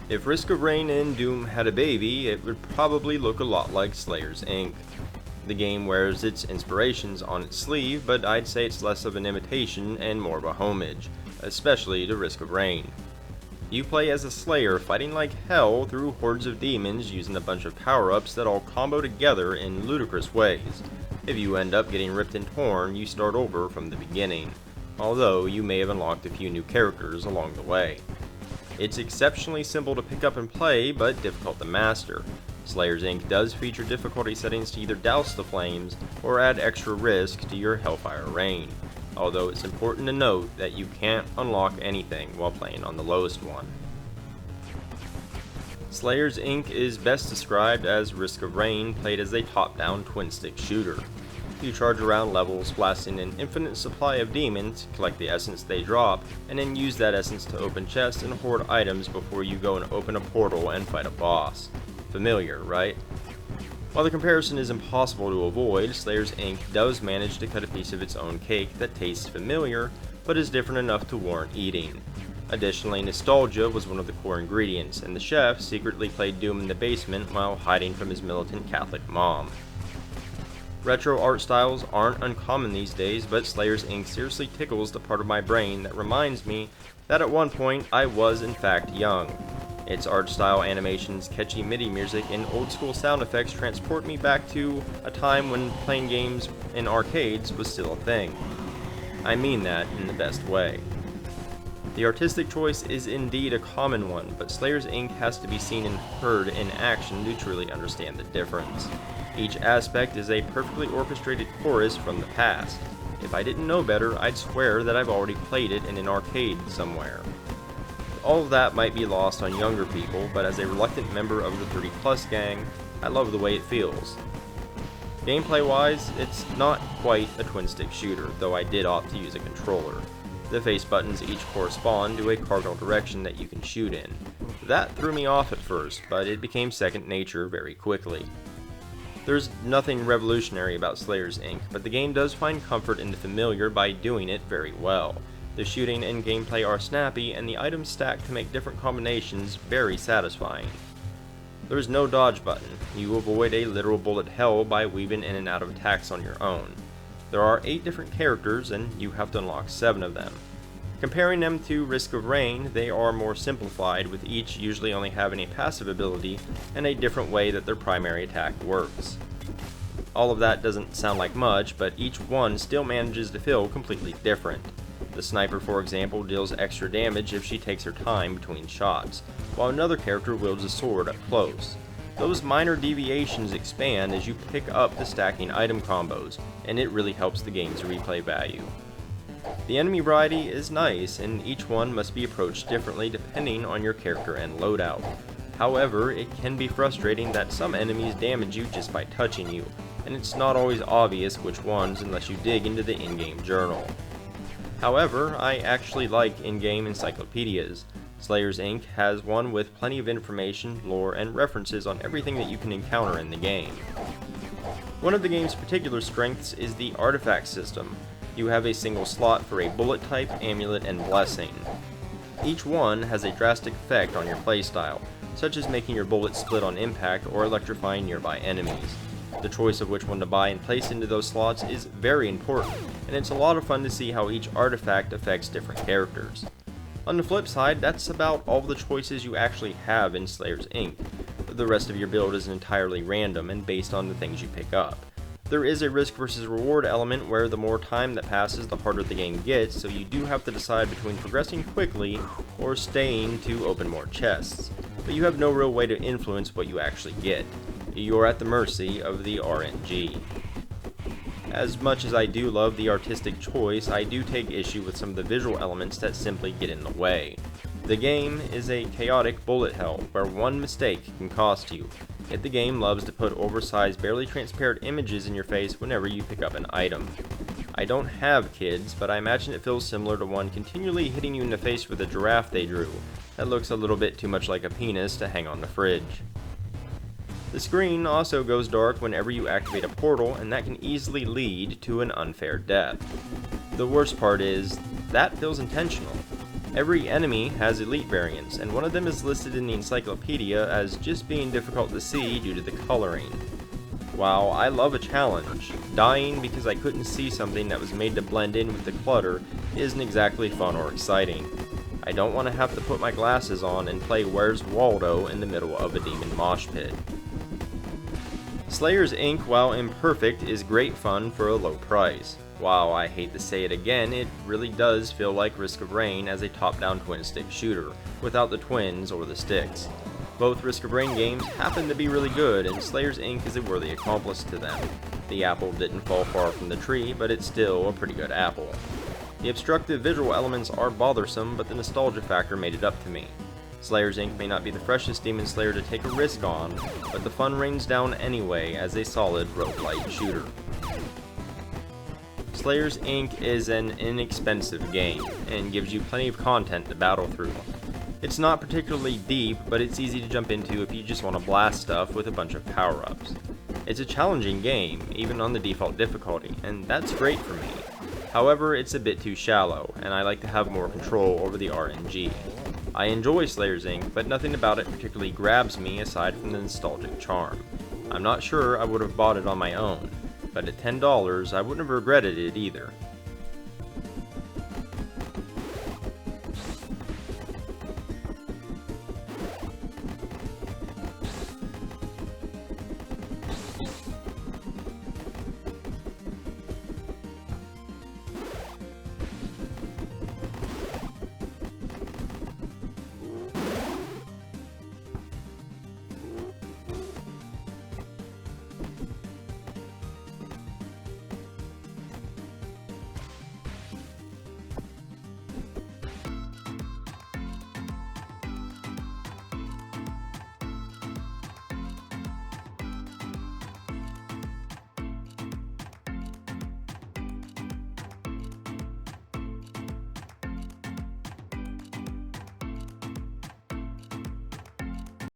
If Risk of Rain and Doom had a baby, it would probably look a lot like Slayers Inc. The game wears its inspirations on its sleeve, but I'd say it's less of an imitation and more of a homage, especially to Risk of Rain. You play as a Slayer fighting like hell through hordes of demons using a bunch of power-ups that all combo together in ludicrous ways. If you end up getting ripped and torn, you start over from the beginning, although you may have unlocked a few new characters along the way. It's exceptionally simple to pick up and play, but difficult to master. Slayers Inc. does feature difficulty settings to either douse the flames or add extra risk to your Hellfire Rain, although it's important to note that you can't unlock anything while playing on the lowest one. Slayers Inc. is best described as Risk of Rain played as a top-down twin-stick shooter. You charge around levels, blasting an infinite supply of demons, collect the essence they drop, and then use that essence to open chests and hoard items before you go and open a portal and fight a boss. Familiar, right? While the comparison is impossible to avoid, Slayers Inc. does manage to cut a piece of its own cake that tastes familiar, but is different enough to warrant eating. Additionally, nostalgia was one of the core ingredients, and the chef secretly played Doom in the basement while hiding from his militant Catholic mom. Retro art styles aren't uncommon these days, but Slayers Inc. seriously tickles the part of my brain that reminds me that at one point I was in fact young. Its art style, animations, catchy MIDI music, and old school sound effects transport me back to a time when playing games in arcades was still a thing. I mean that in the best way. The artistic choice is indeed a common one, but Slayers Inc. has to be seen and heard in action to truly understand the difference. Each aspect is a perfectly orchestrated chorus from the past. If I didn't know better, I'd swear that I've already played it in an arcade somewhere. All of that might be lost on younger people, but as a reluctant member of the 30 plus gang, I love the way it feels. Gameplay wise, it's not quite a twin stick shooter, though I did opt to use a controller. The face buttons each correspond to a cardinal direction that you can shoot in. That threw me off at first, but it became second nature very quickly. There's nothing revolutionary about Slayers Inc., but the game does find comfort in the familiar by doing it very well. The shooting and gameplay are snappy, and the items stacked to make different combinations very satisfying. There is no dodge button. You avoid a literal bullet hell by weaving in and out of attacks on your own. There are 8 different characters, and you have to unlock 7 of them. Comparing them to Risk of Rain, they are more simplified, with each usually only having a passive ability and a different way that their primary attack works. All of that doesn't sound like much, but each one still manages to feel completely different. The sniper, for example, deals extra damage if she takes her time between shots, while another character wields a sword up close. Those minor deviations expand as you pick up the stacking item combos, and it really helps the game's replay value. The enemy variety is nice, and each one must be approached differently depending on your character and loadout. However, it can be frustrating that some enemies damage you just by touching you, and it's not always obvious which ones unless you dig into the in-game journal. However, I actually like in-game encyclopedias. Slayers Inc. has one with plenty of information, lore, and references on everything that you can encounter in the game. One of the game's particular strengths is the artifact system. You have a single slot for a bullet type, amulet, and blessing. Each one has a drastic effect on your playstyle, such as making your bullets split on impact or electrifying nearby enemies. The choice of which one to buy and place into those slots is very important, and it's a lot of fun to see how each artifact affects different characters. On the flip side, that's about all the choices you actually have in Slayers Inc. The rest of your build is entirely random and based on the things you pick up. There is a risk versus reward element where the more time that passes, the harder the game gets, so you do have to decide between progressing quickly or staying to open more chests. But you have no real way to influence what you actually get. You're at the mercy of the RNG. As much as I do love the artistic choice, I do take issue with some of the visual elements that simply get in the way. The game is a chaotic bullet hell where one mistake can cost you, yet the game loves to put oversized, barely transparent images in your face whenever you pick up an item. I don't have kids, but I imagine it feels similar to one continually hitting you in the face with a giraffe they drew that looks a little bit too much like a penis to hang on the fridge. The screen also goes dark whenever you activate a portal, and that can easily lead to an unfair death. The worst part is, that feels intentional. Every enemy has elite variants, and one of them is listed in the encyclopedia as just being difficult to see due to the coloring. While I love a challenge, dying because I couldn't see something that was made to blend in with the clutter isn't exactly fun or exciting. I don't want to have to put my glasses on and play Where's Waldo in the middle of a demon mosh pit. Slayer's Inc., while imperfect, is great fun for a low price. While I hate to say it again, it really does feel like Risk of Rain as a top-down twin-stick shooter, without the twins or the sticks. Both Risk of Rain games happen to be really good, and Slayer's Inc. is a worthy accomplice to them. The apple didn't fall far from the tree, but it's still a pretty good apple. The obstructive visual elements are bothersome, but the nostalgia factor made it up to me. Slayer's Inc. may not be the freshest Demon Slayer to take a risk on, but the fun rains down anyway as a solid roguelite shooter. Slayer's Inc. is an inexpensive game, and gives you plenty of content to battle through. It's not particularly deep, but it's easy to jump into if you just want to blast stuff with a bunch of power-ups. It's a challenging game, even on the default difficulty, and that's great for me. However, it's a bit too shallow, and I like to have more control over the RNG. I enjoy Slayer's Inc., but nothing about it particularly grabs me aside from the nostalgic charm. I'm not sure I would have bought it on my own, but at $10 I wouldn't have regretted it either.